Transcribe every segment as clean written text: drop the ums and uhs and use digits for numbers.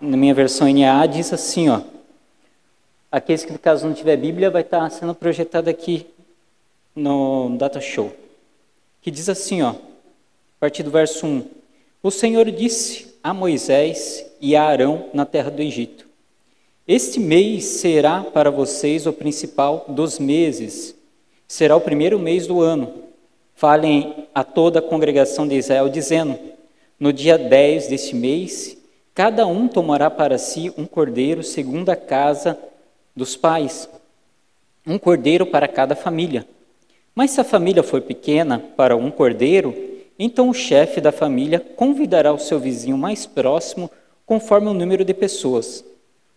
na minha versão NAA, diz assim, ó. Aqueles que, caso não tiver Bíblia, vai estar sendo projetado aqui no Data Show. Que diz assim, ó, a partir do verso 1. O Senhor disse a Moisés e a Arão na terra do Egito: Este mês será para vocês o principal dos meses. Será o primeiro mês do ano. Falem a toda a congregação de Israel, dizendo: No dia 10 deste mês, cada um tomará para si um cordeiro segundo a casa dos pais, um cordeiro para cada família. Mas se a família for pequena para um cordeiro, então o chefe da família convidará o seu vizinho mais próximo conforme o número de pessoas.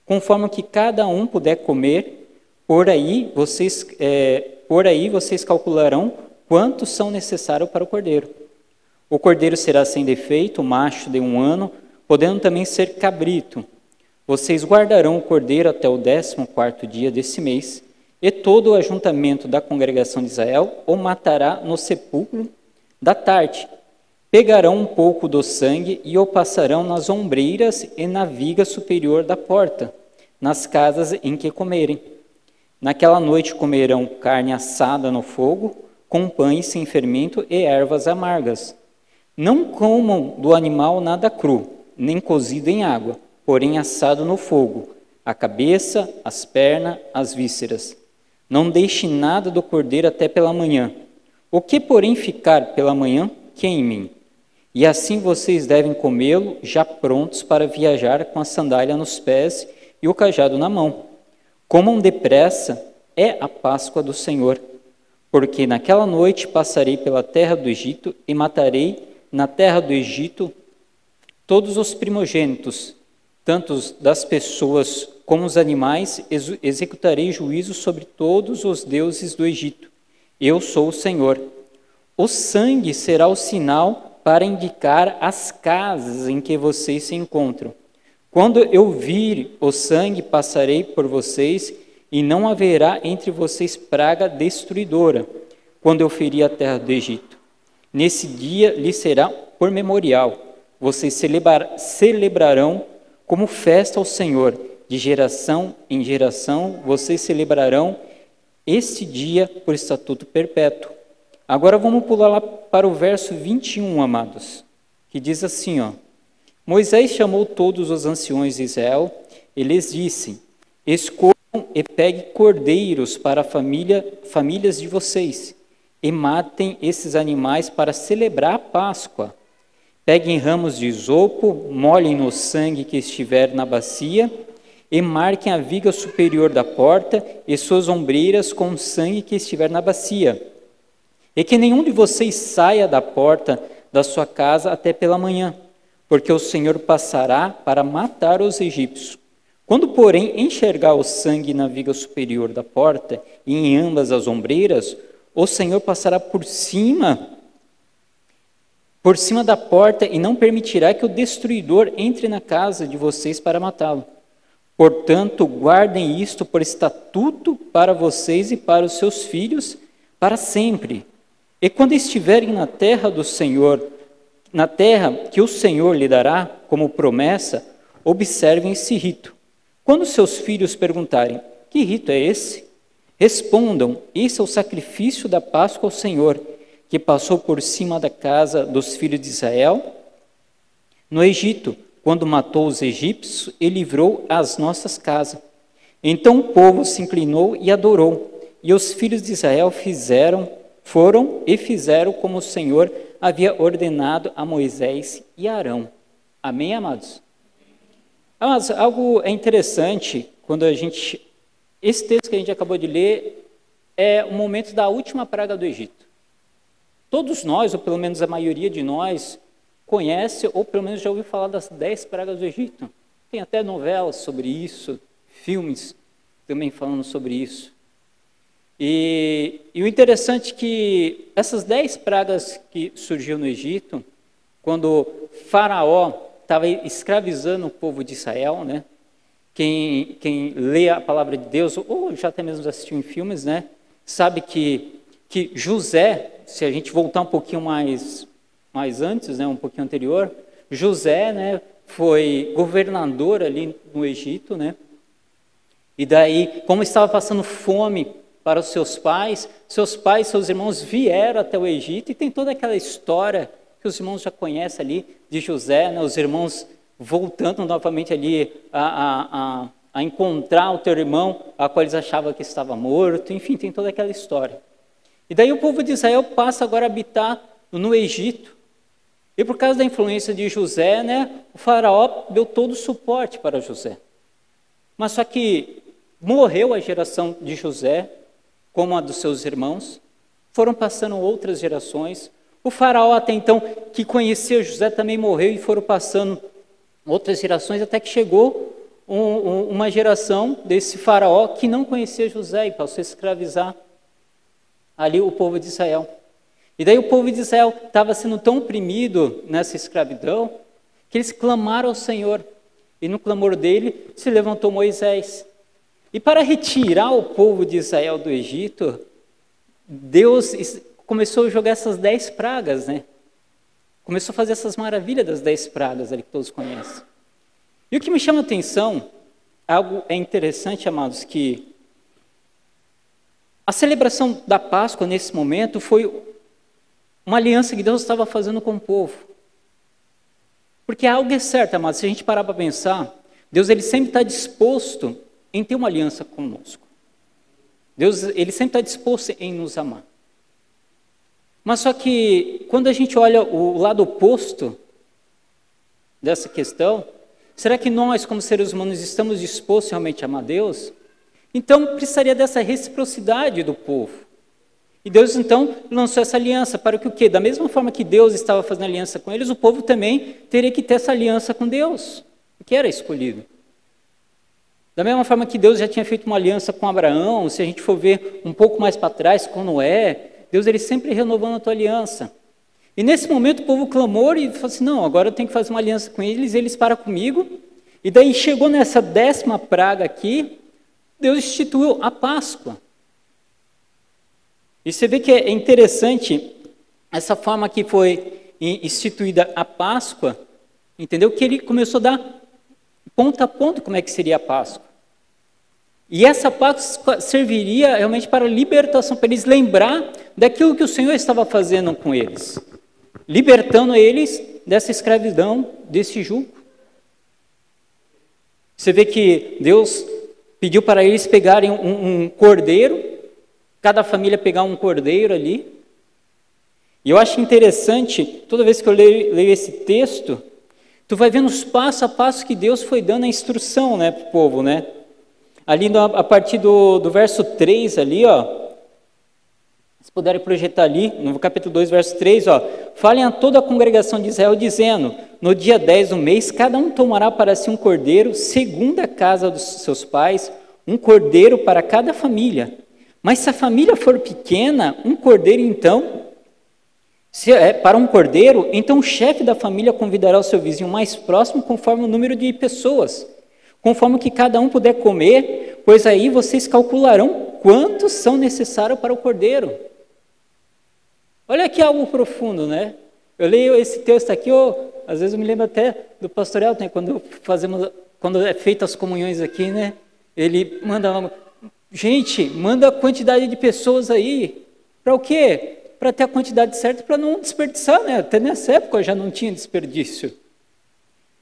Conforme o que cada um puder comer, por aí vocês calcularão quantos são necessários para o cordeiro. O cordeiro será sem defeito, macho de 1 ano, podendo também ser cabrito. Vocês guardarão o cordeiro até o 14º dia desse mês, e todo o ajuntamento da congregação de Israel o matará no sepulcro da tarde. Pegarão um pouco do sangue e o passarão nas ombreiras e na viga superior da porta, nas casas em que comerem. Naquela noite comerão carne assada no fogo, com pães sem fermento e ervas amargas. Não comam do animal nada cru, nem cozido em água, porém assado no fogo, a cabeça, as pernas, as vísceras. Não deixe nada do cordeiro até pela manhã. O que, porém, ficar pela manhã, queimem. E assim vocês devem comê-lo, já prontos para viajar com a sandália nos pés e o cajado na mão. Comam depressa, é a Páscoa do Senhor. Porque naquela noite passarei pela terra do Egito e matarei na terra do Egito todos os primogênitos, tanto das pessoas como os animais, executarei juízo sobre todos os deuses do Egito. Eu sou o Senhor. O sangue será o sinal para indicar as casas em que vocês se encontram. Quando eu vir o sangue, passarei por vocês, e não haverá entre vocês praga destruidora, quando eu ferir a terra do Egito. Nesse dia lhe será por memorial. Vocês celebrarão como festa ao Senhor. De geração em geração, vocês celebrarão este dia por estatuto perpétuo. Agora vamos pular lá para o verso 21, amados, que diz assim, ó. Moisés chamou todos os anciões de Israel e lhes disse: Escolham e peguem cordeiros para famílias de vocês, e matem esses animais para celebrar a Páscoa. Peguem ramos de isopo, molhem no sangue que estiver na bacia, e marquem a viga superior da porta e suas ombreiras com o sangue que estiver na bacia. E que nenhum de vocês saia da porta da sua casa até pela manhã, porque o Senhor passará para matar os egípcios. Quando, porém, enxergar o sangue na viga superior da porta e em ambas as ombreiras, o Senhor passará por cima da porta e não permitirá que o destruidor entre na casa de vocês para matá-lo. Portanto, guardem isto por estatuto para vocês e para os seus filhos para sempre. E quando estiverem na terra do Senhor, na terra que o Senhor lhe dará como promessa, observem esse rito. Quando seus filhos perguntarem: que rito é esse? Respondam: esse é o sacrifício da Páscoa ao Senhor, que passou por cima da casa dos filhos de Israel no Egito, quando matou os egípcios e livrou as nossas casas. Então o povo se inclinou e adorou, e os filhos de Israel foram como o Senhor havia ordenado a Moisés e Arão. Amém, amados? Mas algo é interessante quando esse texto que a gente acabou de ler é o momento da última praga do Egito. Todos nós, ou pelo menos a maioria de nós, conhece ou pelo menos já ouviu falar das 10 pragas do Egito. Tem até novelas sobre isso, filmes também falando sobre isso. E o interessante é que essas 10 pragas que surgiu no Egito, quando Faraó estava escravizando o povo de Israel, né? Quem lê a palavra de Deus, ou já até mesmo assistiu em filmes, né? Sabe que José, se a gente voltar um pouquinho mais antes, né? Um pouquinho anterior, José, né? foi governador ali no Egito, né? E daí, como estava passando fome para os seus pais, seus irmãos vieram até o Egito, e tem toda aquela história que os irmãos já conhecem ali, de José, né? Os irmãos voltando novamente ali a encontrar o teu irmão, a qual eles achavam que estava morto, enfim, tem toda aquela história. E daí o povo de Israel passa agora a habitar no Egito. E por causa da influência de José, né, o faraó deu todo o suporte para José. Mas só que morreu a geração de José, como a dos seus irmãos, foram passando outras gerações. O faraó até então, que conhecia José, também morreu, e foram passando outras gerações, até que chegou uma geração desse faraó que não conhecia José e passou a escravizar ali o povo de Israel. E daí o povo de Israel estava sendo tão oprimido nessa escravidão que eles clamaram ao Senhor. E no clamor dele se levantou Moisés. E para retirar o povo de Israel do Egito, Deus começou a jogar essas 10 pragas, né? Começou a fazer essas maravilhas das 10 pragas ali que todos conhecem. E o que me chama a atenção, algo é interessante, amados, que a celebração da Páscoa nesse momento foi uma aliança que Deus estava fazendo com o povo. Porque algo é certo, amados, se a gente parar para pensar, Deus ele sempre está disposto em ter uma aliança conosco. Deus ele sempre está disposto em nos amar. Mas só que quando a gente olha o lado oposto dessa questão, será que nós, como seres humanos, estamos dispostos realmente a amar Deus? Então precisaria dessa reciprocidade do povo. E Deus, então, lançou essa aliança para que o quê? Da mesma forma que Deus estava fazendo aliança com eles, o povo também teria que ter essa aliança com Deus, que era escolhido. Da mesma forma que Deus já tinha feito uma aliança com Abraão, se a gente for ver um pouco mais para trás, com Noé, Deus ele sempre renovando a tua aliança. E nesse momento o povo clamou e falou assim, não, agora eu tenho que fazer uma aliança com eles, eles param comigo. E daí chegou nessa 10ª praga aqui, Deus instituiu a Páscoa. E você vê que é interessante essa forma que foi instituída a Páscoa, entendeu? Que ele começou a dar ponto a ponto como é que seria a Páscoa. E essa Páscoa serviria realmente para a libertação, para eles lembrar daquilo que o Senhor estava fazendo com eles, libertando eles dessa escravidão, desse jugo. Você vê que Deus pediu para eles pegarem um cordeiro, cada família pegar um cordeiro ali. E eu acho interessante, toda vez que eu leio esse texto, tu vai vendo os passo a passo que Deus foi dando a instrução, né, para o povo, né? Ali a partir do verso 3 ali, ó, se puderem projetar ali, no capítulo 2, verso 3, ó, falem a toda a congregação de Israel, dizendo, no dia 10 do mês, cada um tomará para si um cordeiro, segundo a casa dos seus pais, um cordeiro para cada família. Mas se a família for pequena, um cordeiro então, se é para um cordeiro, então o chefe da família convidará o seu vizinho mais próximo conforme o número de pessoas, conforme o que cada um puder comer, pois aí vocês calcularão quantos são necessários para o cordeiro. Olha aqui algo profundo, né? Eu leio esse texto aqui, às vezes eu me lembro até do pastoreal, né? Quando é feitas as comunhões aqui, né? Ele manda... Gente, manda a quantidade de pessoas aí. Para o quê? Para ter a quantidade certa, para não desperdiçar, né? Até nessa época já não tinha desperdício.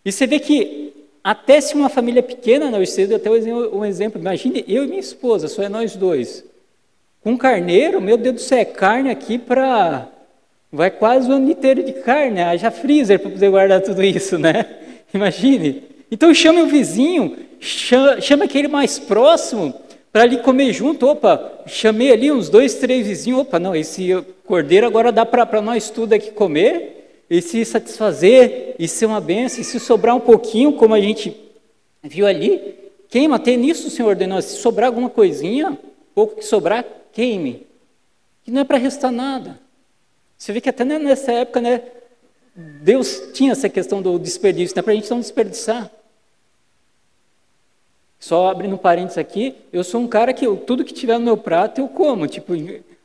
E você vê que, até se uma família pequena, né, eu sei até um exemplo, imagine eu e minha esposa, só é nós dois. Com carneiro, meu Deus do céu, é carne aqui para... Vai quase o ano inteiro de carne, haja freezer para poder guardar tudo isso, né? Imagine. Então chame o vizinho, chama aquele mais próximo, para ali comer junto. Opa, chamei ali uns 2, 3 vizinhos. Opa, não, esse cordeiro agora dá para nós tudo aqui comer, e se satisfazer, e ser uma bênção, e se sobrar um pouquinho, como a gente viu ali, queima. Até nisso o Senhor ordenou, se sobrar alguma coisinha, pouco que sobrar, queime. Que não é para restar nada. Você vê que até nessa época, né, Deus tinha essa questão do desperdício, não é para a gente não desperdiçar. Só abrindo parênteses aqui, eu sou um cara que tudo que tiver no meu prato eu como, tipo,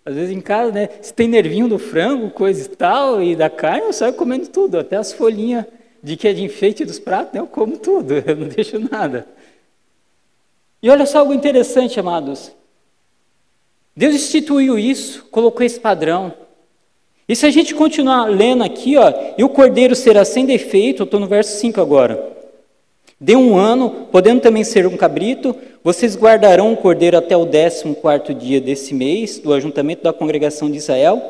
às vezes em casa, né, se tem nervinho do frango, coisa e tal, e da carne, eu saio comendo tudo, até as folhinhas de que é de enfeite dos pratos, eu como tudo, eu não deixo nada. E olha só algo interessante, amados. Deus instituiu isso, colocou esse padrão. E se a gente continuar lendo aqui, ó, e o cordeiro será sem defeito, eu estou no verso 5 agora. De 1 ano, podendo também ser um cabrito, vocês guardarão o cordeiro até o 14º dia desse mês, do ajuntamento da congregação de Israel,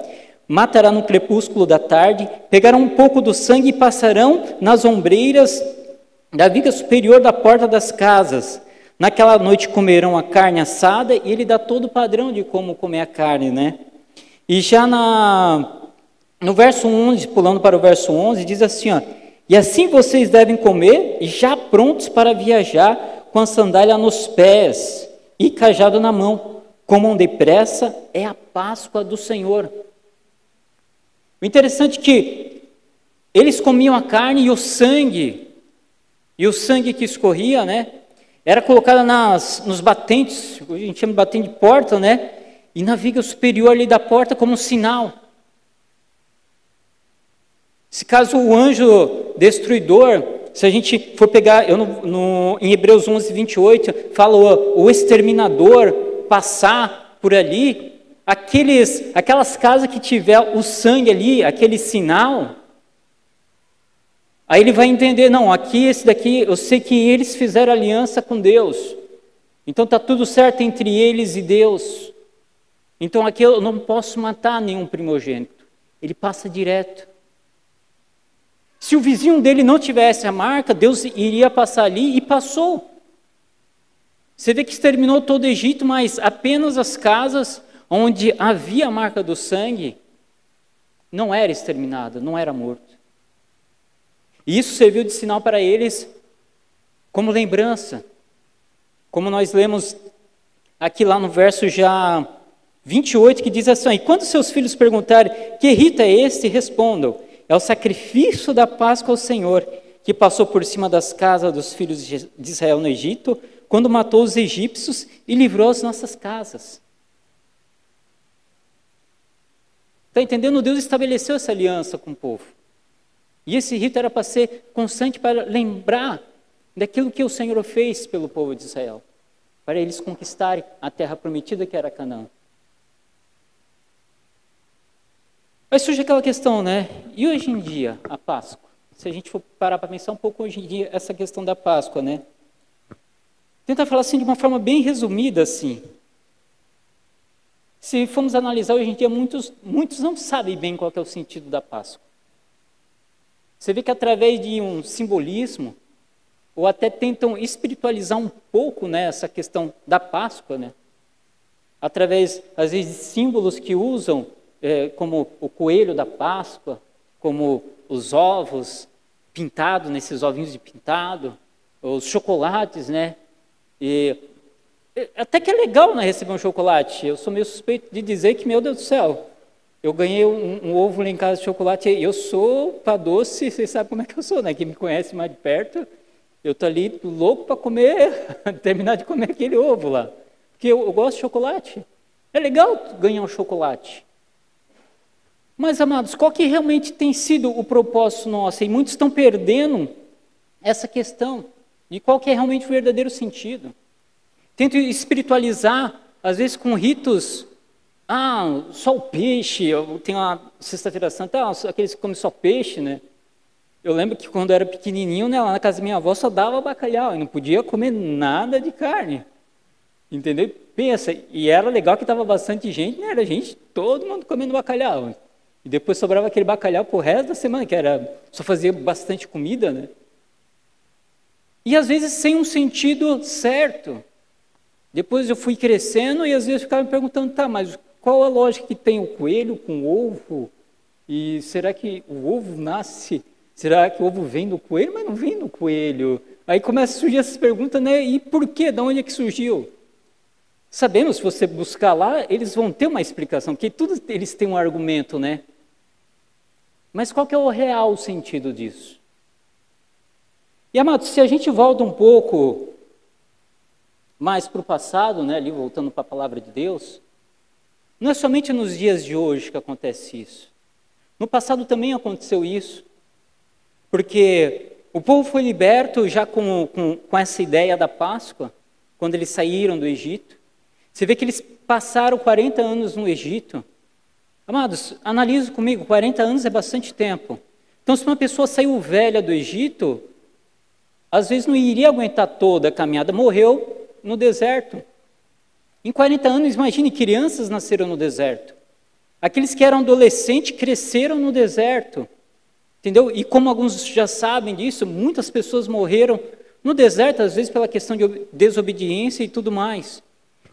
matará no crepúsculo da tarde, pegarão um pouco do sangue e passarão nas ombreiras da viga superior da porta das casas. Naquela noite comerão a carne assada, e ele dá todo o padrão de como comer a carne, né? E já no verso 11, pulando para o verso 11, diz assim, ó, e assim vocês devem comer, já prontos para viajar, com a sandália nos pés e cajado na mão. Comam depressa, é a Páscoa do Senhor. O interessante é que eles comiam a carne e o sangue que escorria, né, era colocado nos batentes, a gente chama de batente de porta, né, e na viga superior ali da porta como um sinal. Se caso o anjo destruidor, se a gente for pegar, em Hebreus 11, 28, fala o exterminador passar por ali, aquelas casas que tiver o sangue ali, aquele sinal, aí ele vai entender, não, aqui, esse daqui, eu sei que eles fizeram aliança com Deus, então está tudo certo entre eles e Deus, então aqui eu não posso matar nenhum primogênito, ele passa direto. Se o vizinho dele não tivesse a marca, Deus iria passar ali e passou. Você vê que exterminou todo o Egito, mas apenas as casas onde havia a marca do sangue não era exterminada, não era morto. E isso serviu de sinal para eles como lembrança. Como nós lemos aqui lá no verso já 28, que diz assim, e quando seus filhos perguntarem, que rito é este? Respondam, é o sacrifício da Páscoa ao Senhor, que passou por cima das casas dos filhos de Israel no Egito, quando matou os egípcios e livrou as nossas casas. Está entendendo? Deus estabeleceu essa aliança com o povo. E esse rito era para ser constante, para lembrar daquilo que o Senhor fez pelo povo de Israel, para eles conquistarem a terra prometida que era Canaã. Aí surge aquela questão, né? E hoje em dia, a Páscoa? Se a gente for parar para pensar um pouco hoje em dia, essa questão da Páscoa, né? Tentar falar assim de uma forma bem resumida, assim. Se formos analisar hoje em dia, muitos não sabem bem qual é o sentido da Páscoa. Você vê que através de um simbolismo, ou até tentam espiritualizar um pouco, né, essa questão da Páscoa, né? Através, às vezes, de símbolos que usam, como o coelho da Páscoa, como os ovos pintados, nesses ovinhos de pintado, os chocolates, né? E até que é legal, né, receber um chocolate. Eu sou meio suspeito de dizer que, meu Deus do céu, eu ganhei um ovo lá em casa de chocolate, eu sou para doce, vocês sabem como é que eu sou, né? Quem me conhece mais de perto, eu estou ali louco para comer, terminar de comer aquele ovo lá. Porque eu gosto de chocolate. É legal ganhar um chocolate. Mas, amados, qual que realmente tem sido o propósito nosso? E muitos estão perdendo essa questão de qual que é realmente o verdadeiro sentido. Tento espiritualizar, às vezes com ritos, só o peixe, tem uma sexta-feira santa, aqueles que comem só peixe, né? Eu lembro que quando eu era pequenininho, né, lá na casa da minha avó só dava bacalhau, e não podia comer nada de carne. Entendeu? Pensa, e era legal que estava bastante gente, né? Era gente, todo mundo comendo bacalhau. E depois sobrava aquele bacalhau pro resto da semana, que era só fazia bastante comida, né? E às vezes sem um sentido certo. Depois eu fui crescendo e às vezes eu ficava me perguntando, mas qual a lógica que tem o coelho com o ovo? E será que o ovo nasce? Será que o ovo vem do coelho? Mas não vem do coelho. Aí começa a surgir essas perguntas, né? E por quê? De onde é que surgiu? Sabemos, se você buscar lá, eles vão ter uma explicação, porque todos eles têm um argumento, né? Mas qual que é o real sentido disso? E, amados, se a gente volta um pouco mais para o passado, né, ali voltando para a palavra de Deus, não é somente nos dias de hoje que acontece isso. No passado também aconteceu isso. porque o povo foi liberto já com essa ideia da Páscoa, quando eles saíram do Egito. Você vê que eles passaram 40 anos no Egito. Amados, analise comigo, 40 anos é bastante tempo. Então, se uma pessoa saiu velha do Egito, às vezes não iria aguentar toda a caminhada, morreu no deserto. Em 40 anos, imagine, crianças nasceram no deserto. Aqueles que eram adolescentes cresceram no deserto. Entendeu? E como alguns já sabem disso, muitas pessoas morreram no deserto, às vezes pela questão de desobediência e tudo mais.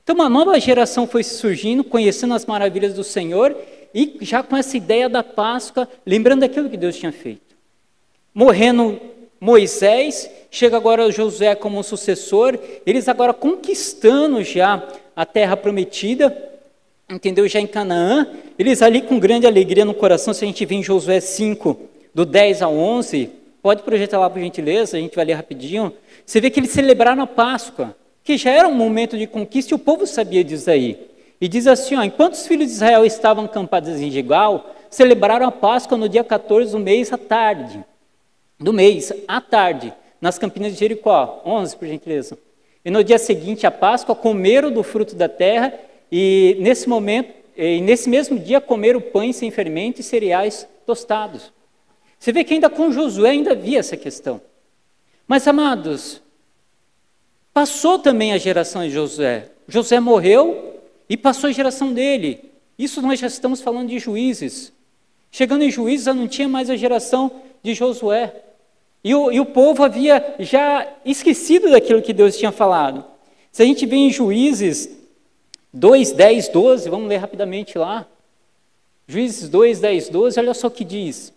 Então, uma nova geração foi surgindo, conhecendo as maravilhas do Senhor, e já com essa ideia da Páscoa, lembrando daquilo que Deus tinha feito. Morrendo Moisés, chega agora Josué como sucessor, eles agora conquistando já a terra prometida, entendeu? Já em Canaã, eles ali com grande alegria no coração, se a gente vê em Josué 5, do 10 ao 11, pode projetar lá por gentileza, a gente vai ler rapidinho, você vê que eles celebraram a Páscoa, que já era um momento de conquista e o povo sabia disso aí. E diz assim, ó, enquanto os filhos de Israel estavam acampados em Gilgal, celebraram a Páscoa no dia 14 do mês à tarde, nas campinas de Jericó. 11, por gentileza. E no dia seguinte à Páscoa, comeram do fruto da terra, e nesse mesmo dia comeram pães sem fermento e cereais tostados. Você vê que ainda com Josué ainda havia essa questão. Mas, amados, passou também a geração de Josué. Josué morreu e passou a geração dele. Isso nós já estamos falando de Juízes. Chegando em Juízes, já não tinha mais a geração de Josué. E o povo havia já esquecido daquilo que Deus tinha falado. Se a gente vê em Juízes 2, 10, 12, vamos ler rapidamente lá. Juízes 2, 10, 12, olha só o que diz.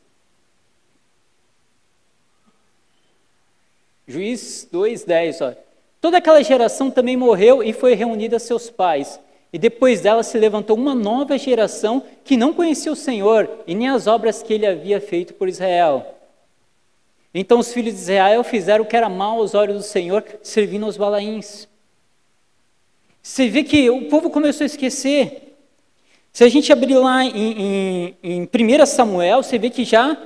Juízes 2, 10, ó. Toda aquela geração também morreu e foi reunida a seus pais. E depois dela se levantou uma nova geração que não conhecia o Senhor e nem as obras que ele havia feito por Israel. Então os filhos de Israel fizeram o que era mal aos olhos do Senhor, servindo aos Balaíns. Você vê que o povo começou a esquecer. Se a gente abrir lá em 1 Samuel, você vê que já,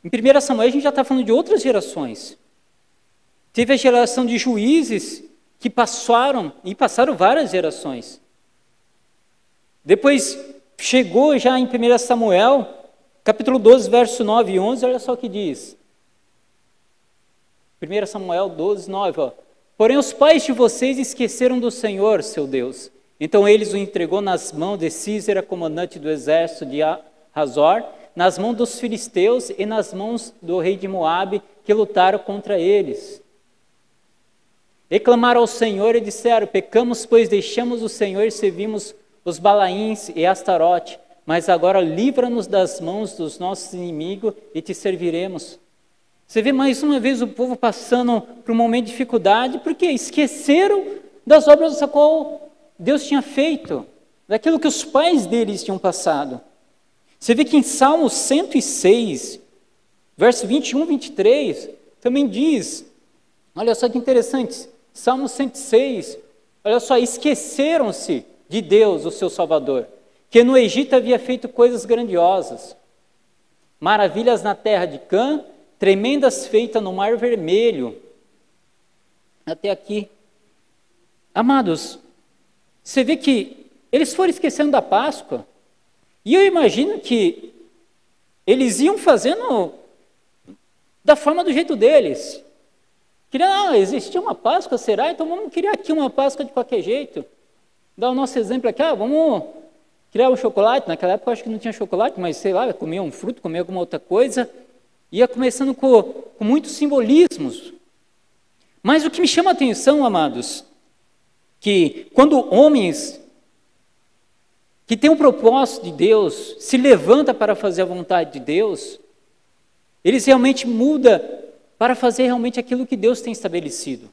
em 1 Samuel a gente já está falando de outras gerações. Teve a geração de juízes que passaram várias gerações. Depois chegou já em 1 Samuel, capítulo 12, verso 9 e 11, olha só o que diz. 1 Samuel 12, 9, ó. Porém os pais de vocês esqueceram do Senhor, seu Deus. Então eles o entregou nas mãos de Císera, comandante do exército de Hazor, nas mãos dos filisteus e nas mãos do rei de Moabe, que lutaram contra eles. E clamaram ao Senhor e disseram, pecamos, pois deixamos o Senhor e servimos os Balaíns e Astarote, mas agora livra-nos das mãos dos nossos inimigos e te serviremos. Você vê mais uma vez o povo passando por um momento de dificuldade, porque esqueceram das obras das qual Deus tinha feito, daquilo que os pais deles tinham passado. Você vê que em Salmo 106, verso 21 e 23, também diz, olha só que interessante, Salmo 106, olha só, esqueceram-se de Deus, o seu Salvador, que no Egito havia feito coisas grandiosas, maravilhas na terra de Cã, tremendas feitas no Mar Vermelho, até aqui. Amados, você vê que eles foram esquecendo da Páscoa, e eu imagino que eles iam fazendo da forma do jeito deles. Existia uma Páscoa, será? Então vamos criar aqui uma Páscoa de qualquer jeito. Dá o nosso exemplo aqui, vamos criar um chocolate. Naquela época eu acho que não tinha chocolate, mas sei lá, comia um fruto, comia alguma outra coisa. Ia começando com muitos simbolismos. Mas o que me chama a atenção, amados, que quando homens que têm um propósito de Deus se levantam para fazer a vontade de Deus, eles realmente mudam para fazer realmente aquilo que Deus tem estabelecido.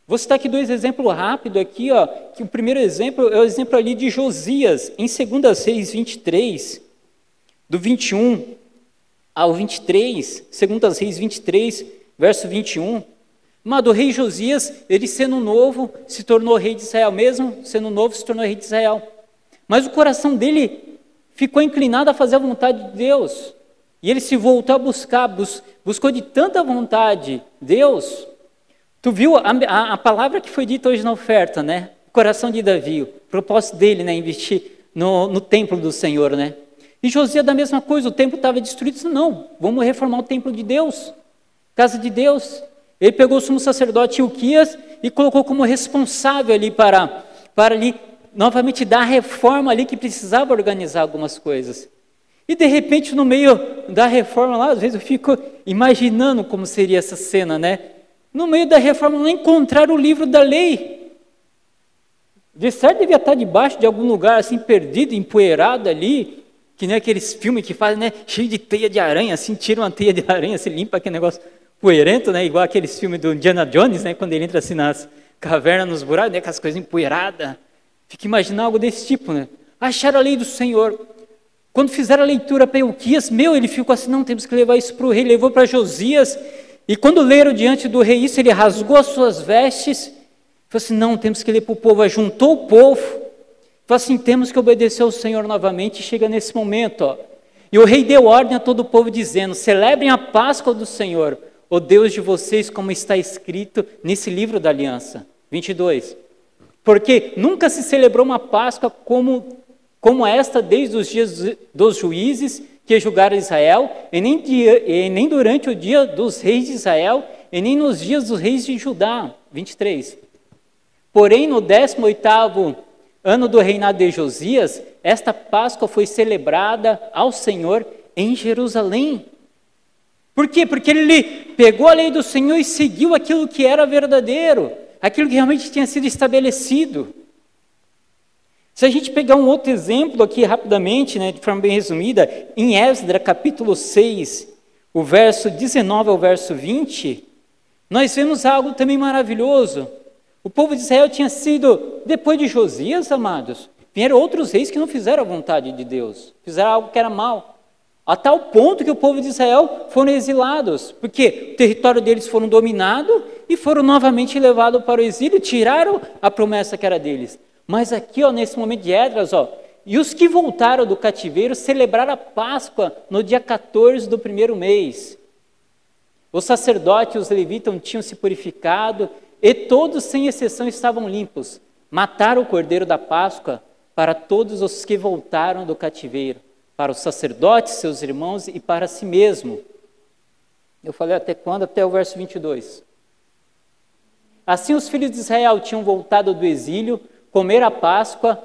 Vou citar aqui 2 exemplos rápidos aqui, ó, que o primeiro exemplo é o exemplo ali de Josias, em 2 Reis 23, do 21 ao 23, 2 Reis 23, verso 21. Mas o rei Josias, ele sendo novo, se tornou rei de Israel, mesmo sendo novo, se tornou rei de Israel. Mas o coração dele ficou inclinado a fazer a vontade de Deus. E ele se voltou a buscar buscou de tanta vontade Deus. Tu viu a palavra que foi dita hoje na oferta, né? O coração de Davi, o propósito dele, né? Investir no templo do Senhor, né? E Josias da mesma coisa, o templo estava destruído, disse, não, vamos reformar o templo de Deus, casa de Deus. Ele pegou o sumo sacerdote Hilquias e colocou como responsável ali para ali, novamente dar a reforma ali que precisava organizar algumas coisas. E de repente no meio da reforma lá, às vezes eu fico imaginando como seria essa cena, né? No meio da reforma não encontraram o livro da lei. De certo devia estar debaixo de algum lugar assim perdido, empoeirado ali, que nem aqueles filmes que fazem, né? Cheio de teia de aranha, assim, tira uma teia de aranha, se limpa aquele negócio poeirento, né? Igual aqueles filmes do Indiana Jones, né? Quando ele entra assim nas cavernas, nos buracos, né? Aquelas coisas empoeiradas. Fica imaginando algo desse tipo, né? Acharam a lei do Senhor. Quando fizeram a leitura para Hilquias, ele ficou assim, não, temos que levar isso para o rei. Levou para Josias. E quando leram diante do rei isso, ele rasgou as suas vestes. Falou assim, não, temos que ler para o povo. Ajuntou o povo. Falou assim, temos que obedecer ao Senhor novamente. E chega nesse momento, ó. E o rei deu ordem a todo o povo, dizendo, celebrem a Páscoa do Senhor, o Deus de vocês, como está escrito nesse livro da aliança. 22. Porque nunca se celebrou uma Páscoa como esta desde os dias dos juízes que julgaram Israel, e nem durante o dia dos reis de Israel, e nem nos dias dos reis de Judá. 23. Porém, no 18º ano do reinado de Josias, esta Páscoa foi celebrada ao Senhor em Jerusalém. Por quê? Porque ele pegou a lei do Senhor e seguiu aquilo que era verdadeiro, aquilo que realmente tinha sido estabelecido. Se a gente pegar um outro exemplo aqui rapidamente, né, de forma bem resumida, em Esdras capítulo 6, o verso 19 ao verso 20, nós vemos algo também maravilhoso. O povo de Israel tinha sido, depois de Josias, amados, vieram outros reis que não fizeram a vontade de Deus, fizeram algo que era mal. A tal ponto que o povo de Israel foram exilados, porque o território deles foram dominado e foram novamente levados para o exílio, tiraram a promessa que era deles. Mas aqui, ó, nesse momento de Esdras, ó, e os que voltaram do cativeiro celebraram a Páscoa no dia 14 do primeiro mês. Os sacerdotes e os levitas tinham se purificado e todos, sem exceção, estavam limpos. Mataram o cordeiro da Páscoa para todos os que voltaram do cativeiro, para os sacerdotes, seus irmãos e para si mesmo. Eu falei até quando? Até o verso 22. Assim os filhos de Israel tinham voltado do exílio, comer a Páscoa,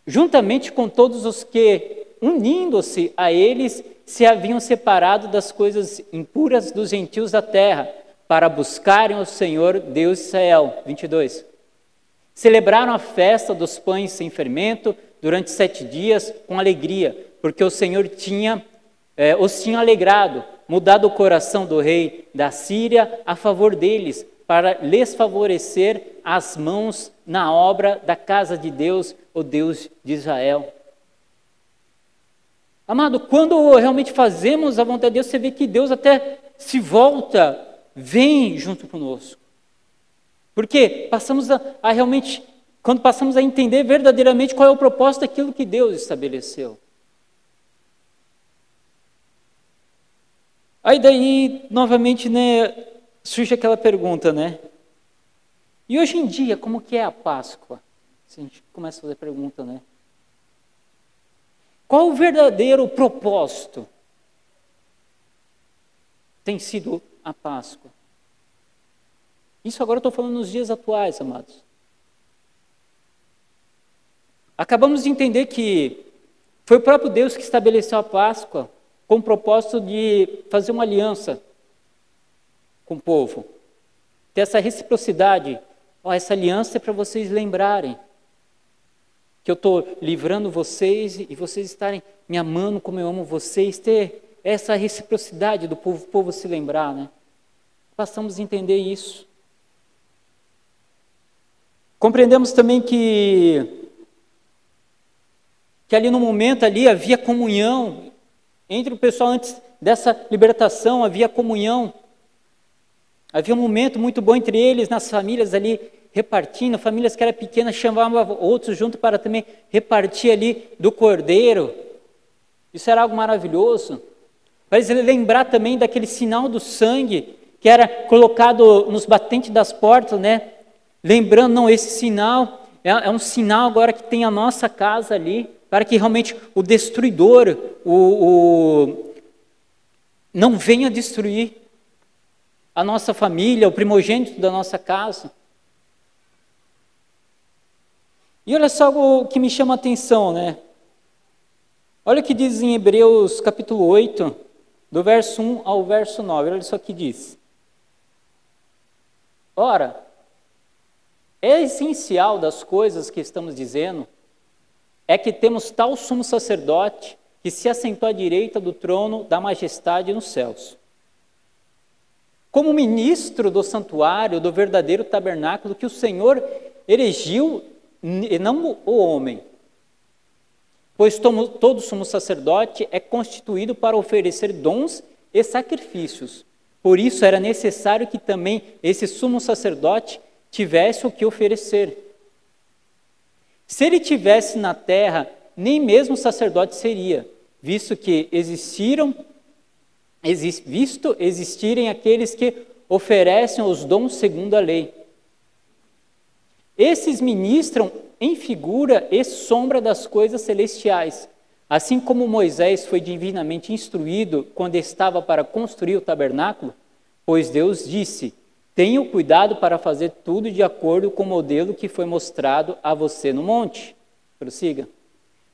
juntamente com todos os que, unindo-se a eles, se haviam separado das coisas impuras dos gentios da terra, para buscarem o Senhor Deus de Israel. 22. Celebraram a festa dos pães sem fermento durante 7 dias com alegria, porque o Senhor os tinha alegrado, mudado o coração do rei da Síria a favor deles, para lhes favorecer as mãos na obra da casa de Deus, o Deus de Israel. Amado, quando realmente fazemos a vontade de Deus, você vê que Deus até se volta, vem junto conosco. Porque quando passamos a entender verdadeiramente qual é o propósito daquilo que Deus estabeleceu. Aí daí, novamente, né, surge aquela pergunta, né? E hoje em dia, como que é a Páscoa? Se a gente começa a fazer pergunta, né? Qual o verdadeiro propósito tem sido a Páscoa? Isso agora eu estou falando nos dias atuais, amados. Acabamos de entender que foi o próprio Deus que estabeleceu a Páscoa com o propósito de fazer uma aliança com o povo. Ter essa reciprocidade. Essa aliança é para vocês lembrarem que eu estou livrando vocês e vocês estarem me amando como eu amo vocês. Ter essa reciprocidade do povo, o povo se lembrar, né? Passamos a entender isso. Compreendemos também que ali no momento ali havia comunhão entre o pessoal antes dessa libertação, havia comunhão. Havia um momento muito bom entre eles, nas famílias ali, repartindo, famílias que eram pequenas, chamavam outros junto para também repartir ali do cordeiro. Isso era algo maravilhoso. Faz ele lembrar também daquele sinal do sangue que era colocado nos batentes das portas, né? Lembrando, não, esse sinal é um sinal agora que tem a nossa casa ali, para que realmente o destruidor não venha destruir a nossa família, o primogênito da nossa casa. E olha só o que me chama a atenção, né? Olha o que diz em Hebreus capítulo 8, do verso 1 ao verso 9. Olha só o que diz. Ora, é essencial das coisas que estamos dizendo é que temos tal sumo sacerdote que se assentou à direita do trono da majestade nos céus. Como ministro do santuário, do verdadeiro tabernáculo que o Senhor erigiu, e não o homem. Pois todo sumo sacerdote é constituído para oferecer dons e sacrifícios. Por isso era necessário que também esse sumo sacerdote tivesse o que oferecer. Se ele tivesse na terra, nem mesmo sacerdote seria, visto existirem aqueles que oferecem os dons segundo a lei. Esses ministram em figura e sombra das coisas celestiais, assim como Moisés foi divinamente instruído quando estava para construir o tabernáculo, pois Deus disse: tenha cuidado para fazer tudo de acordo com o modelo que foi mostrado a você no monte. Prossiga.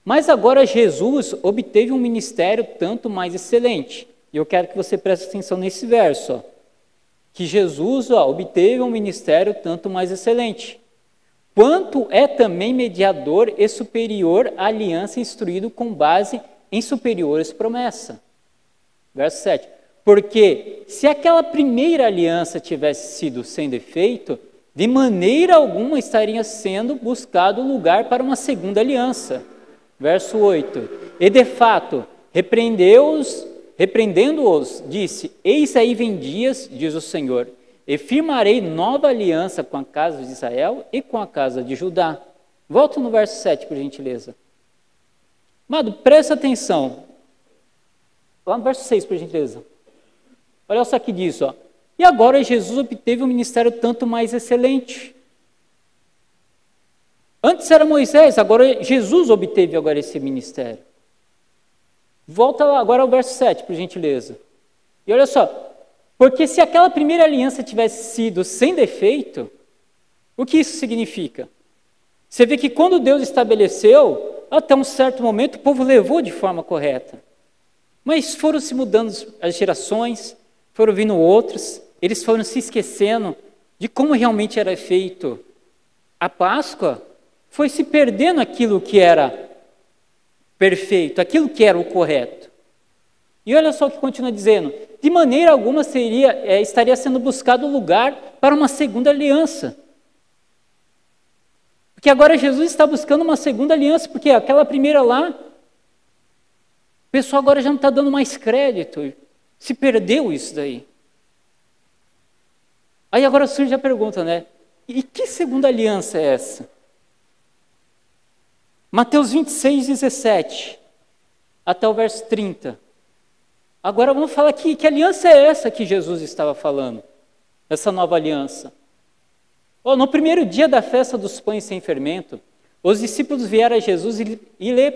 Mas agora Jesus obteve um ministério tanto mais excelente. E eu quero que você preste atenção nesse verso. Que Jesus obteve um ministério tanto mais excelente. Quanto é também mediador e superior à aliança instruído com base em superiores promessas. Verso 7. Porque se aquela primeira aliança tivesse sido sem defeito, de maneira alguma estaria sendo buscado lugar para uma segunda aliança. Verso 8. E de fato, repreendendo-os, disse: eis aí vem dias, diz o Senhor, e firmarei nova aliança com a casa de Israel e com a casa de Judá. Volta no verso 7, por gentileza. Amado, presta atenção. Lá no verso 6, por gentileza. Olha só que diz, ó. E agora Jesus obteve um ministério tanto mais excelente. Antes era Moisés, agora Jesus obteve agora esse ministério. Volta lá agora ao verso 7, por gentileza. E olha só. Porque se aquela primeira aliança tivesse sido sem defeito, o que isso significa? Você vê que quando Deus estabeleceu, até um certo momento o povo levou de forma correta. Mas foram se mudando as gerações, foram vindo outros, eles foram se esquecendo de como realmente era feito. A Páscoa foi se perdendo aquilo que era perfeito, aquilo que era o correto. E olha só o que continua dizendo. De maneira alguma estaria sendo buscado lugar para uma segunda aliança. Porque agora Jesus está buscando uma segunda aliança, porque aquela primeira lá, o pessoal agora já não está dando mais crédito, se perdeu isso daí. Aí agora surge a pergunta, né? E que segunda aliança é essa? Mateus 26, 17, até o verso 30. Agora vamos falar aqui, que aliança é essa que Jesus estava falando? Essa nova aliança. No primeiro dia da festa dos pães sem fermento, os discípulos vieram a Jesus e lhe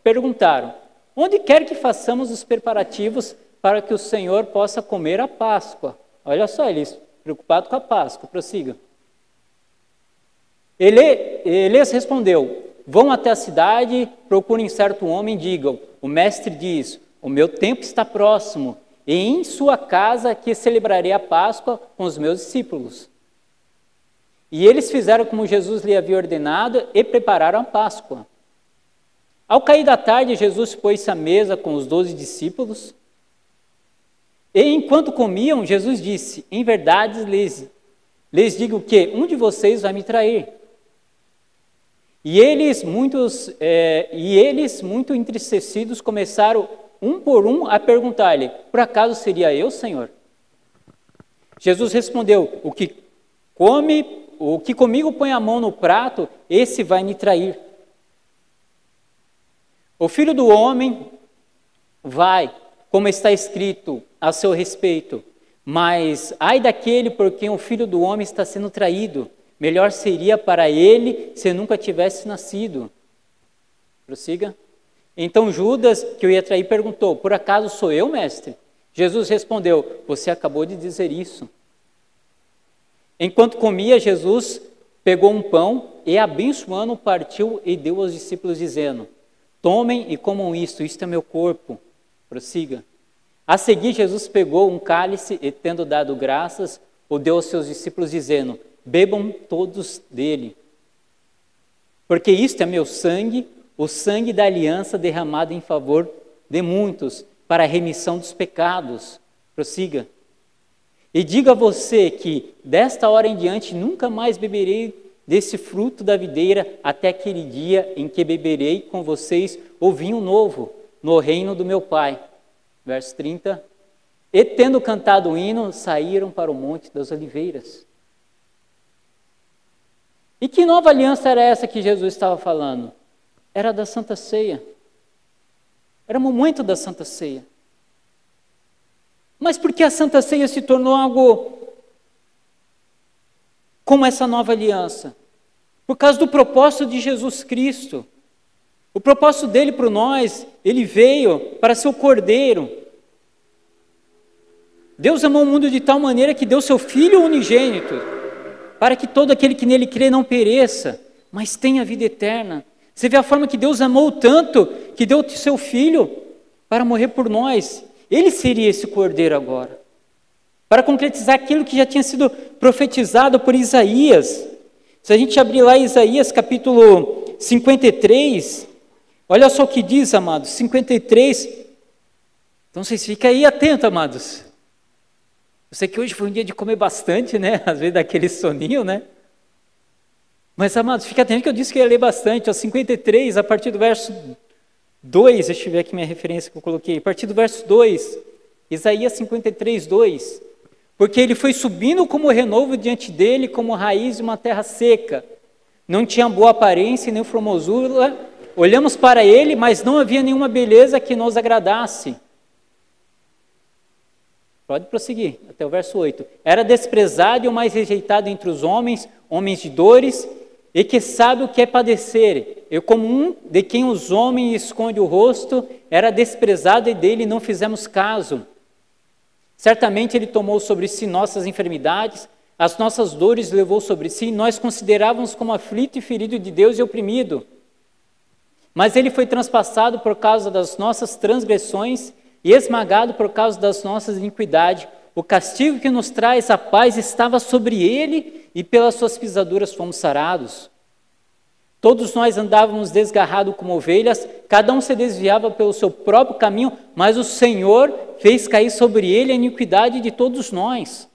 perguntaram: onde quer que façamos os preparativos para que o Senhor possa comer a Páscoa? Olha só, eles preocupados com a Páscoa, prossiga. Eles respondeu: vão até a cidade, procurem certo homem e digam: o mestre diz, o meu tempo está próximo, e em sua casa que celebrarei a Páscoa com os meus discípulos. E eles fizeram como Jesus lhe havia ordenado e prepararam a Páscoa. Ao cair da tarde, Jesus pôs-se à mesa com os 12 discípulos. E enquanto comiam, Jesus disse: em verdade lhes digo que um de vocês vai me trair. E eles, muito entristecidos, começaram um por um a perguntar-lhe: por acaso seria eu, Senhor? Jesus respondeu: o que comigo põe a mão no prato, esse vai me trair. O Filho do Homem vai, como está escrito a seu respeito, mas ai daquele por quem o Filho do Homem está sendo traído, melhor seria para ele se nunca tivesse nascido. Prossiga. Então Judas, que o ia trair, perguntou, por acaso sou eu, mestre? Jesus respondeu, você acabou de dizer isso. Enquanto comia, Jesus pegou um pão e, abençoando, partiu e deu aos discípulos, dizendo, tomem e comam isto é meu corpo. Prossiga. A seguir, Jesus pegou um cálice e, tendo dado graças, o deu aos seus discípulos, dizendo, bebam todos dele, porque isto é meu sangue, o sangue da aliança derramado em favor de muitos, para a remissão dos pecados. Prossiga. E diga a você que, desta hora em diante, nunca mais beberei desse fruto da videira, até aquele dia em que beberei com vocês o vinho novo, no reino do meu Pai. Verso 30. E tendo cantado o hino, saíram para o Monte das Oliveiras. E que nova aliança era essa que Jesus estava falando? Era da Santa Ceia. Era o momento da Santa Ceia. Mas por que a Santa Ceia se tornou algo como essa nova aliança? Por causa do propósito de Jesus Cristo. O propósito dele para nós, ele veio para ser o Cordeiro. Deus amou o mundo de tal maneira que deu seu Filho unigênito, para que todo aquele que nele crê não pereça, mas tenha vida eterna. Você vê a forma que Deus amou tanto, que deu o seu Filho para morrer por nós. Ele seria esse Cordeiro agora, para concretizar aquilo que já tinha sido profetizado por Isaías. Se a gente abrir lá Isaías capítulo 53, olha só o que diz, amados, 53. Então vocês ficam aí atentos, amados. Eu sei que hoje foi um dia de comer bastante, né? Às vezes dá aquele soninho, né? Mas, amados, fica atento que eu disse que eu ia ler bastante. Ó, 53, a partir do verso 2, deixa eu ver aqui minha referência que eu coloquei. A partir do verso 2, Isaías 53, 2. Porque ele foi subindo como renovo diante dele, como raiz de uma terra seca. Não tinha boa aparência nem formosura. Olhamos para ele, mas não havia nenhuma beleza que nos agradasse. Pode prosseguir, até o verso 8. Era desprezado e o mais rejeitado entre os homens, homens de dores, e que sabe o que é padecer. Eu, como um de quem os homens esconde o rosto, era desprezado e dele não fizemos caso. Certamente ele tomou sobre si nossas enfermidades, as nossas dores levou sobre si, e nós considerávamos como aflito e ferido de Deus e oprimido. Mas ele foi transpassado por causa das nossas transgressões e esmagado por causa das nossas iniquidades. O castigo que nos traz a paz estava sobre ele, e pelas suas pisaduras fomos sarados. Todos nós andávamos desgarrados como ovelhas, cada um se desviava pelo seu próprio caminho, mas o Senhor fez cair sobre ele a iniquidade de todos nós.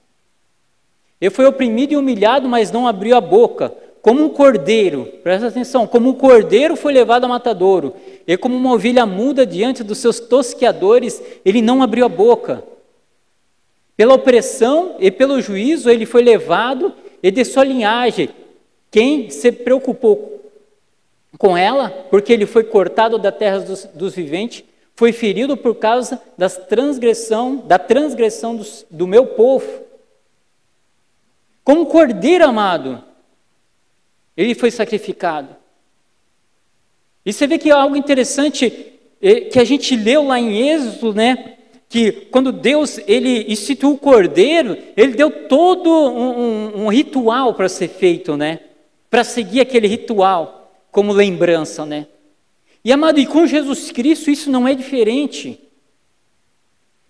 Ele foi oprimido e humilhado, mas não abriu a boca. Como um cordeiro, presta atenção, como um cordeiro foi levado a matadouro, e como uma ovelha muda diante dos seus tosqueadores, ele não abriu a boca. Pela opressão e pelo juízo ele foi levado, e de sua linhagem, quem se preocupou com ela, porque ele foi cortado da terra dos viventes, foi ferido por causa da transgressão do meu povo. Como um cordeiro amado, ele foi sacrificado. E você vê que é algo interessante que a gente leu lá em Êxodo, né? Que quando Deus ele instituiu o cordeiro, ele deu todo um ritual para ser feito, né? Para seguir aquele ritual como lembrança, né? E amado, e com Jesus Cristo isso não é diferente.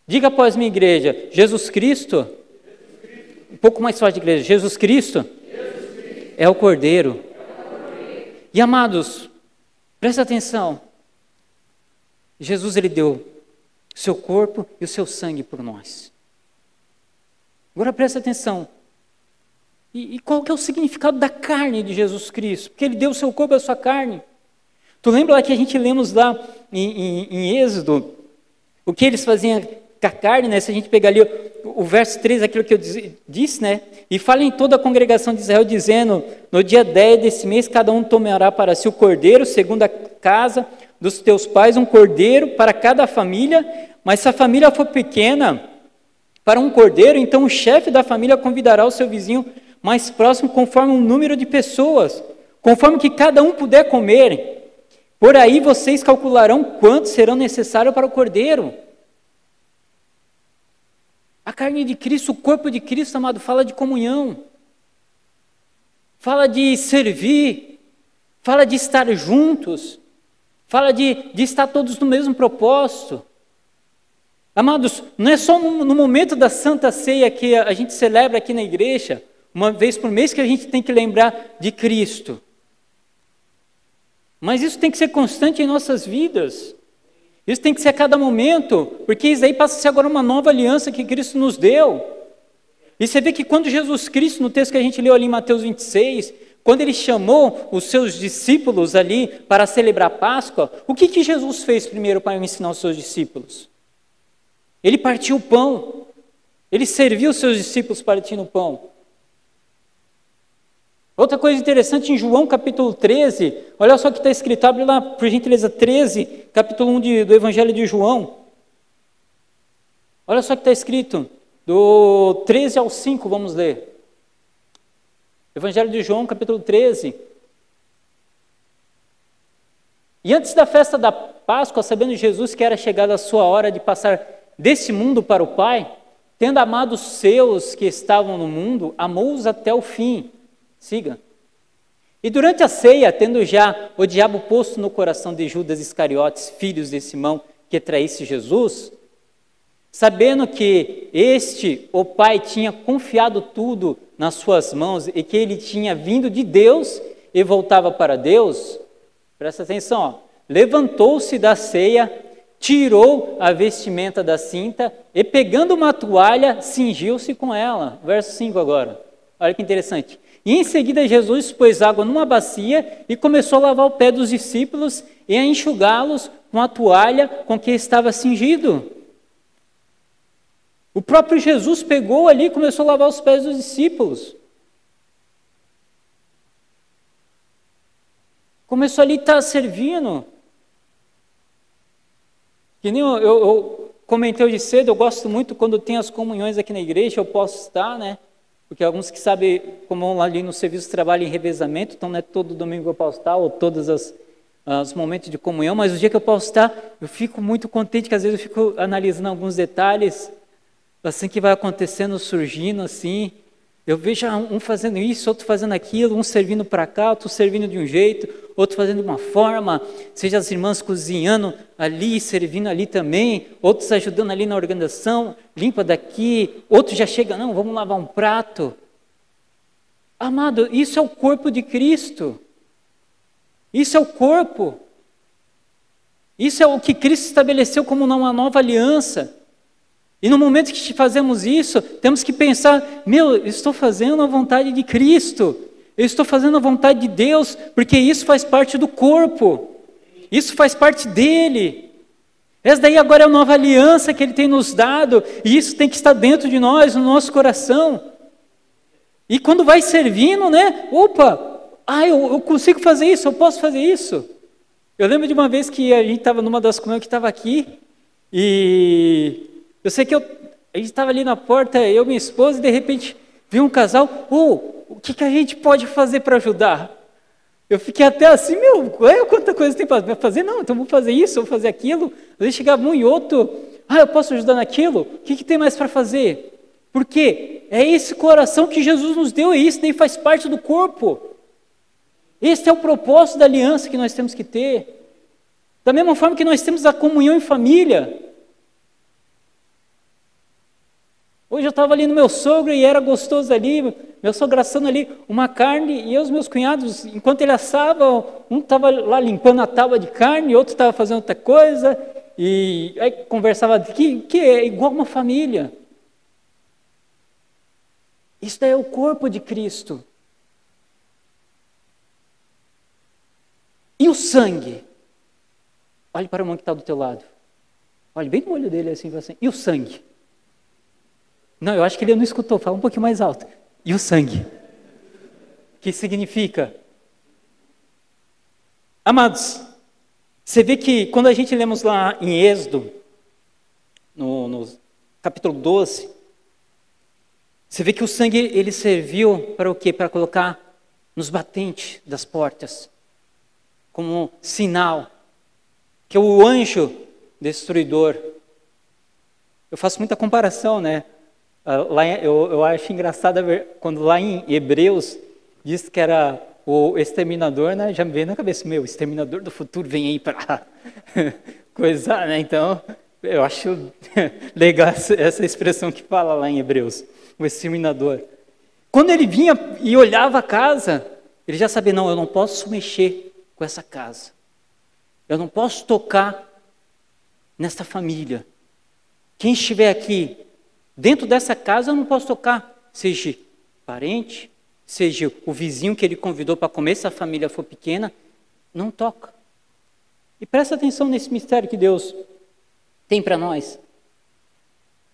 Diga após minha igreja, Jesus Cristo, um pouco mais forte, igreja, Jesus Cristo é o Cordeiro. E amados, presta atenção. Jesus ele deu o seu corpo e o seu sangue por nós. Agora presta atenção. E qual que é o significado da carne de Jesus Cristo? Porque ele deu o seu corpo e a sua carne. Tu lembra lá que a gente lemos lá em Êxodo, o que eles faziam com a carne, né? Se a gente pegar ali o verso 3, aquilo que eu disse, né? E fala em toda a congregação de Israel, dizendo, no dia 10 desse mês, cada um tomará para si o cordeiro, segundo a casa, dos teus pais um cordeiro para cada família, mas se a família for pequena, para um cordeiro, então o chefe da família convidará o seu vizinho mais próximo conforme o número de pessoas, conforme que cada um puder comer. Por aí vocês calcularão quantos serão necessários para o cordeiro. A carne de Cristo, o corpo de Cristo, amado, fala de comunhão, fala de servir, fala de estar juntos, fala de estar todos no mesmo propósito. Amados, não é só no momento da Santa Ceia que a gente celebra aqui na igreja, uma vez por mês, que a gente tem que lembrar de Cristo. Mas isso tem que ser constante em nossas vidas. Isso tem que ser a cada momento, porque isso aí passa a ser agora uma nova aliança que Cristo nos deu. E você vê que quando Jesus Cristo, no texto que a gente leu ali em Mateus 26, quando ele chamou os seus discípulos ali para celebrar a Páscoa, o que Jesus fez primeiro para ensinar os seus discípulos? Ele partiu o pão, ele serviu os seus discípulos partindo o pão. Outra coisa interessante, em João capítulo 13, olha só o que está escrito, abre lá, por gentileza, 13, capítulo 1 do Evangelho de João. Olha só o que está escrito, do 13 ao 5, vamos ler. Evangelho de João, capítulo 13. E antes da festa da Páscoa, sabendo Jesus que era chegada a sua hora de passar desse mundo para o Pai, tendo amado os seus que estavam no mundo, amou-os até o fim. Siga. E durante a ceia, tendo já o diabo posto no coração de Judas Iscariotes, filhos de Simão, que traísse Jesus, sabendo que o Pai tinha confiado tudo nas suas mãos e que ele tinha vindo de Deus e voltava para Deus, presta atenção, ó, levantou-se da ceia, tirou a vestimenta da cinta e pegando uma toalha, cingiu-se com ela. Verso 5 agora, olha que interessante. E em seguida Jesus pôs água numa bacia e começou a lavar o pé dos discípulos e a enxugá-los com a toalha com que estava cingido. O próprio Jesus pegou ali e começou a lavar os pés dos discípulos. Começou ali a estar servindo. Que nem eu comentei hoje cedo, eu gosto muito quando tem as comunhões aqui na igreja, eu posso estar, né? Porque alguns que sabem, como ali no serviço trabalham em revezamento, então não é todo domingo que eu posso estar, ou todos os momentos de comunhão, mas o dia que eu posso estar, eu fico muito contente, que às vezes eu fico analisando alguns detalhes, assim que vai acontecendo, surgindo assim, eu vejo um fazendo isso, outro fazendo aquilo, um servindo para cá, outro servindo de um jeito, outro fazendo de uma forma, seja as irmãs cozinhando ali, servindo ali também, outros ajudando ali na organização, limpa daqui, outro já chega, não, vamos lavar um prato. Amado, isso é o corpo de Cristo. Isso é o corpo. Isso é o que Cristo estabeleceu como uma nova aliança. E no momento que fazemos isso, temos que pensar, eu estou fazendo a vontade de Cristo, eu estou fazendo a vontade de Deus, porque isso faz parte do corpo, isso faz parte dele. Essa daí agora é a nova aliança que ele tem nos dado, e isso tem que estar dentro de nós, no nosso coração. E quando vai servindo, né, eu consigo fazer isso, eu posso fazer isso. Eu lembro de uma vez que a gente estava numa das comunhões que estava aqui, e eu sei que a gente estava ali na porta, eu e minha esposa, e de repente vi um casal, o que a gente pode fazer para ajudar? Eu fiquei até assim, quanta coisa tem para fazer? Não, então vou fazer isso, vou fazer aquilo. Às vezes chegava um e outro, eu posso ajudar naquilo? O que tem mais para fazer? Porque é esse coração que Jesus nos deu, e isso daí faz parte do corpo. Esse é o propósito da aliança que nós temos que ter. Da mesma forma que nós temos a comunhão em família. Hoje eu estava ali no meu sogro e era gostoso ali, meu sogro assando ali uma carne, e os meus cunhados, enquanto ele assava, um estava lá limpando a tábua de carne, outro estava fazendo outra coisa, e aí conversava que é igual uma família. Isso daí é o corpo de Cristo. E o sangue? Olhe para o irmão que está do teu lado. Olhe bem no olho dele assim, e o sangue? Não, eu acho que ele não escutou, fala um pouquinho mais alto. E o sangue? O que significa? Amados, Você vê que quando a gente lemos lá em Êxodo, no capítulo 12, você vê que o sangue ele serviu para o quê? Para colocar nos batentes das portas, como sinal, que é o anjo destruidor. Eu faço muita comparação, né? Eu acho engraçado quando lá em Hebreus diz que era o exterminador, né? Já me veio na cabeça, o exterminador do futuro vem aí para coisar, né? Então, eu acho legal essa expressão que fala lá em Hebreus, o exterminador. Quando ele vinha e olhava a casa, ele já sabia, não, eu não posso mexer com essa casa. Eu não posso tocar nesta família. Quem estiver aqui, dentro dessa casa, eu não posso tocar, seja parente, seja o vizinho que ele convidou para comer, se a família for pequena, não toca. E presta atenção nesse mistério que Deus tem para nós.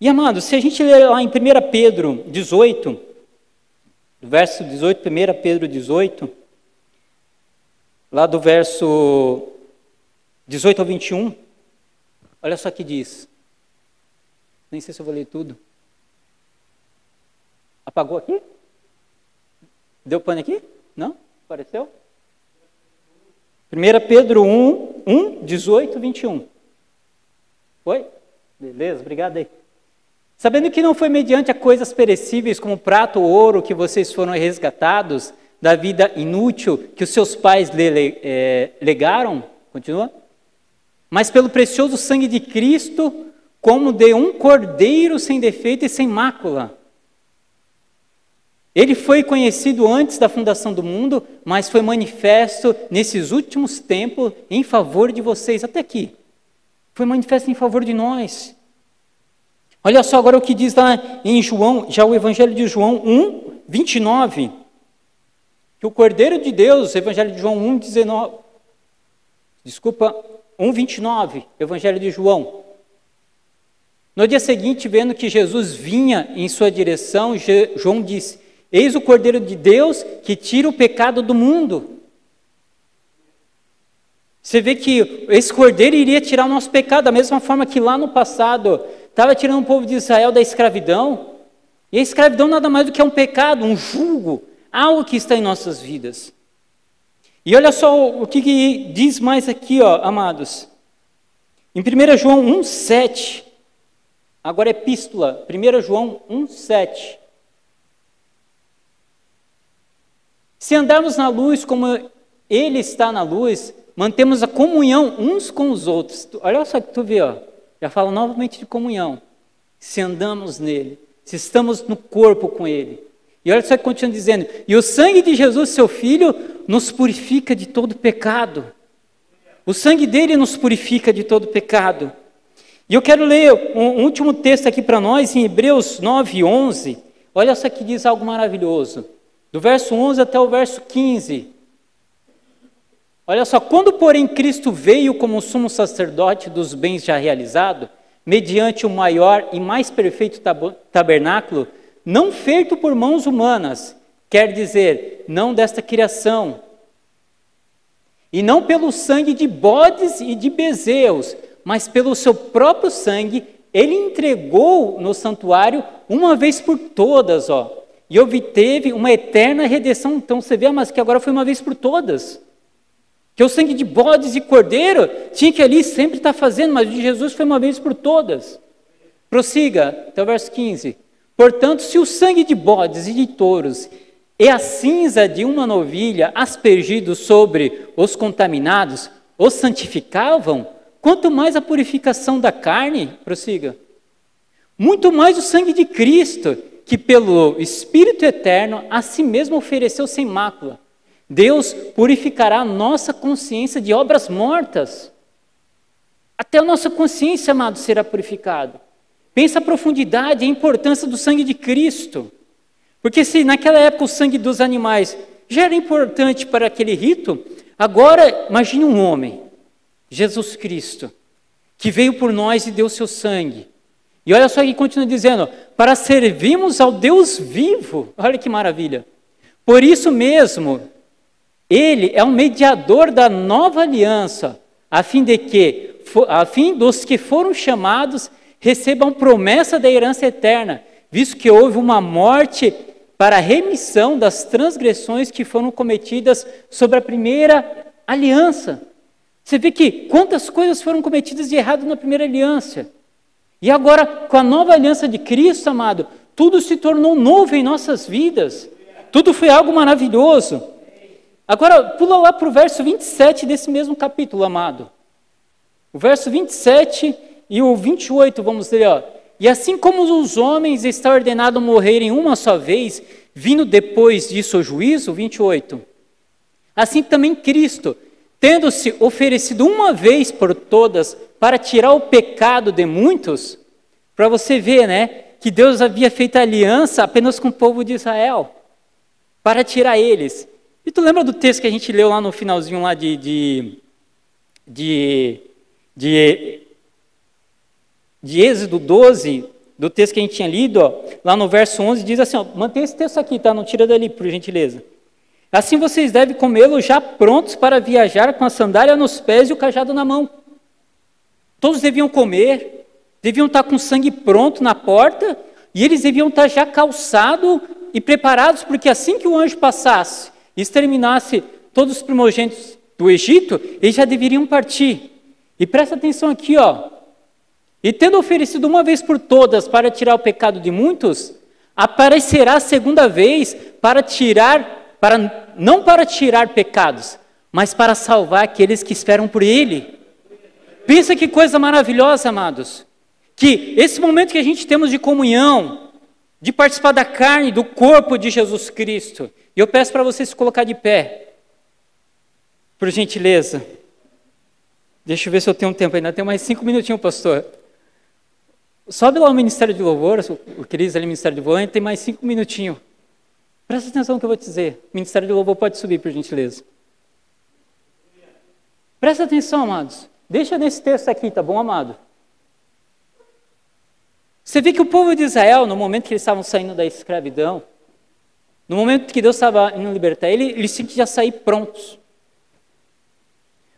E, amados, se a gente ler lá em 1 Pedro 18, verso 18, 1 Pedro 18, lá do verso 18 ao 21, olha só o que diz. Nem sei se eu vou ler tudo. Apagou aqui? Deu pane aqui? Não? Apareceu? 1 Pedro 1, 18, 21. Foi? Beleza, obrigado aí. Sabendo que não foi mediante a coisas perecíveis como prata ou ouro que vocês foram resgatados da vida inútil que os seus pais legaram, continua? Mas pelo precioso sangue de Cristo, como de um cordeiro sem defeito e sem mácula. Ele foi conhecido antes da fundação do mundo, mas foi manifesto nesses últimos tempos em favor de vocês, até aqui. Foi manifesto em favor de nós. Olha só agora o que diz lá em João, já o Evangelho de João 1, 29. Que o Cordeiro de Deus, Evangelho de João 1, 19. Desculpa, 1, 29, Evangelho de João. No dia seguinte, vendo que Jesus vinha em sua direção, João disse: eis o Cordeiro de Deus que tira o pecado do mundo. Você vê que esse Cordeiro iria tirar o nosso pecado, da mesma forma que lá no passado estava tirando o povo de Israel da escravidão. E a escravidão nada mais do que é um pecado, um jugo, algo que está em nossas vidas. E olha só o que diz mais aqui, ó, amados. Em 1 João 1, 7, agora epístola, 1 João 1, 7. Se andarmos na luz como Ele está na luz, mantemos a comunhão uns com os outros. Olha só que tu vê, ó, já fala novamente de comunhão. Se andamos nele, se estamos no corpo com Ele. E olha só que continua dizendo, e o sangue de Jesus, seu Filho, nos purifica de todo pecado. O sangue dele nos purifica de todo pecado. E eu quero ler um último texto aqui para nós, em Hebreus 9, 11. Olha só que diz algo maravilhoso. Do verso 11 até o verso 15. Olha só, quando porém Cristo veio como sumo sacerdote dos bens já realizados, mediante o maior e mais perfeito tabernáculo, não feito por mãos humanas, quer dizer, não desta criação, e não pelo sangue de bodes e de bezerros, mas pelo seu próprio sangue, ele entregou no santuário uma vez por todas, ó, e obteve uma eterna redenção. Então você vê, mas que agora foi uma vez por todas. Que o sangue de bodes e cordeiro tinha que ali sempre estar fazendo, mas o de Jesus foi uma vez por todas. Prossiga, até o verso 15. Portanto, se o sangue de bodes e de touros e a cinza de uma novilha aspergidos sobre os contaminados os santificavam, quanto mais a purificação da carne, prossiga, muito mais o sangue de Cristo, que pelo Espírito Eterno a si mesmo ofereceu sem mácula. Deus purificará a nossa consciência de obras mortas. Até a nossa consciência, amado, será purificada. Pensa a profundidade e a importância do sangue de Cristo. Porque se naquela época o sangue dos animais já era importante para aquele rito, agora imagine um homem, Jesus Cristo, que veio por nós e deu seu sangue. E olha só que continua dizendo, para servirmos ao Deus vivo. Olha que maravilha. Por isso mesmo, Ele é um mediador da nova aliança, a fim dos que foram chamados recebam promessa da herança eterna, visto que houve uma morte para a remissão das transgressões que foram cometidas sobre a primeira aliança. Você vê que quantas coisas foram cometidas de errado na primeira aliança. E agora, com a nova aliança de Cristo, amado, tudo se tornou novo em nossas vidas. Tudo foi algo maravilhoso. Agora, pula lá para o verso 27 desse mesmo capítulo, amado. O verso 27 e o 28, vamos ler, ó. E assim como os homens está ordenado morrerem uma só vez, vindo depois disso o juízo, 28. Assim também Cristo, tendo-se oferecido uma vez por todas para tirar o pecado de muitos, para você ver, né, que Deus havia feito aliança apenas com o povo de Israel, para tirar eles. E tu lembra do texto que a gente leu lá no finalzinho lá de Êxodo 12, do texto que a gente tinha lido, ó, lá no verso 11, diz assim, ó, mantém esse texto aqui, tá? Não tira dali, por gentileza. Assim vocês devem comê-lo já prontos para viajar com a sandália nos pés e o cajado na mão. Todos deviam comer, deviam estar com sangue pronto na porta, e eles deviam estar já calçados e preparados, porque assim que o anjo passasse e exterminasse todos os primogênitos do Egito, eles já deveriam partir. E presta atenção aqui, ó. E tendo oferecido uma vez por todas para tirar o pecado de muitos, aparecerá a segunda vez não para tirar pecados, mas para salvar aqueles que esperam por Ele. Pensa que coisa maravilhosa, amados. Que esse momento que a gente temos de comunhão, de participar da carne, do corpo de Jesus Cristo. E eu peço para você se colocar de pé, por gentileza. Deixa eu ver se eu tenho um tempo ainda. Tenho mais 5 minutinhos, pastor. Sobe lá o Ministério de Louvor, o Cris ali, Ministério de Louvor, tem mais 5 minutinhos. Presta atenção no que eu vou te dizer. O Ministério de Louvor pode subir, por gentileza. Presta atenção, amados. Deixa nesse texto aqui, tá bom, amado? Você vê que o povo de Israel, no momento que eles estavam saindo da escravidão, no momento que Deus estava indo libertar eles tinham que já sair prontos.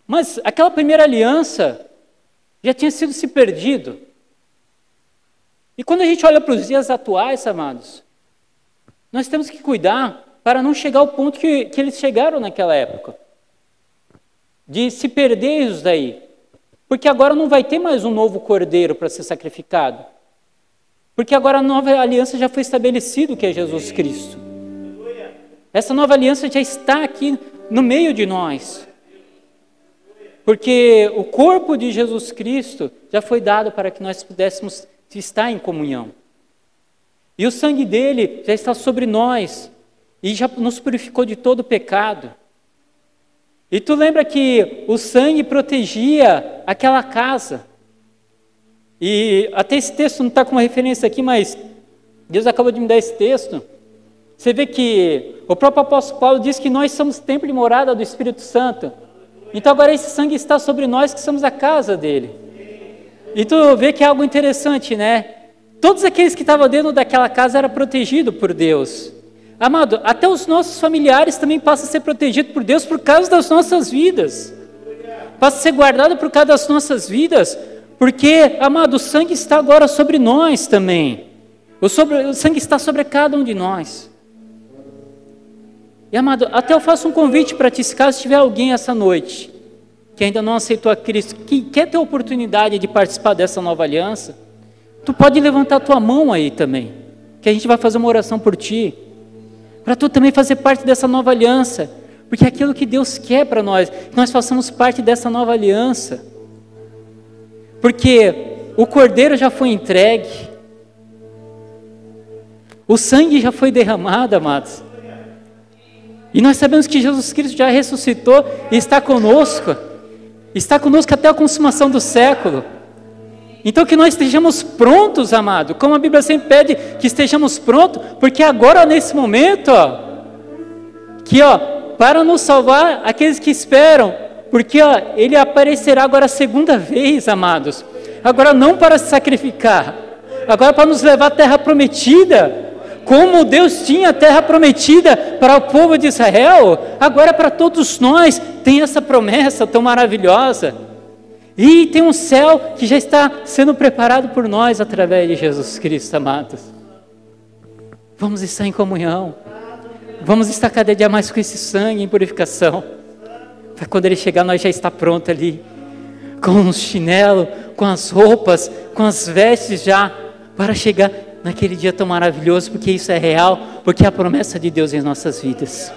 Mas aquela primeira aliança já tinha sido se perdido. E quando a gente olha para os dias atuais, amados, nós temos que cuidar para não chegar ao ponto que eles chegaram naquela época. De se perder isso daí. Porque agora não vai ter mais um novo cordeiro para ser sacrificado. Porque agora a nova aliança já foi estabelecida, que é Jesus Cristo. Essa nova aliança já está aqui no meio de nós. Porque o corpo de Jesus Cristo já foi dado para que nós pudéssemos estar em comunhão. E o sangue dele já está sobre nós e já nos purificou de todo pecado. E tu lembra que o sangue protegia aquela casa. E até esse texto não está com uma referência aqui, mas Deus acabou de me dar esse texto. Você vê que o próprio apóstolo Paulo diz que nós somos templo e morada do Espírito Santo. Então agora esse sangue está sobre nós que somos a casa dele. E tu vê que é algo interessante, né? Todos aqueles que estavam dentro daquela casa eram protegidos por Deus. Amado, até os nossos familiares também passam a ser protegidos por Deus por causa das nossas vidas. Passa a ser guardado por causa das nossas vidas, porque, amado, o sangue está agora sobre nós também. O sangue está sobre cada um de nós. E, amado, até eu faço um convite para ti, se caso tiver alguém essa noite que ainda não aceitou a Cristo, que quer ter a oportunidade de participar dessa nova aliança, tu pode levantar a tua mão aí também, que a gente vai fazer uma oração por ti, para tu também fazer parte dessa nova aliança, porque é aquilo que Deus quer para nós, que nós façamos parte dessa nova aliança, porque o cordeiro já foi entregue, o sangue já foi derramado, amados, e nós sabemos que Jesus Cristo já ressuscitou e está conosco até a consumação do século. Então que nós estejamos prontos, amado, como a Bíblia sempre pede que estejamos prontos, porque agora nesse momento, para nos salvar aqueles que esperam, porque Ele aparecerá agora a segunda vez, amados, agora não para se sacrificar, agora para nos levar à terra prometida, como Deus tinha a terra prometida para o povo de Israel, agora para todos nós tem essa promessa tão maravilhosa. E tem um céu que já está sendo preparado por nós através de Jesus Cristo, amados. Vamos estar em comunhão. Vamos estar cada dia mais com esse sangue em purificação. Para quando ele chegar, nós já está pronto ali. Com os chinelos, com as roupas, com as vestes já. Para chegar naquele dia tão maravilhoso, porque isso é real. Porque é a promessa de Deus em nossas vidas.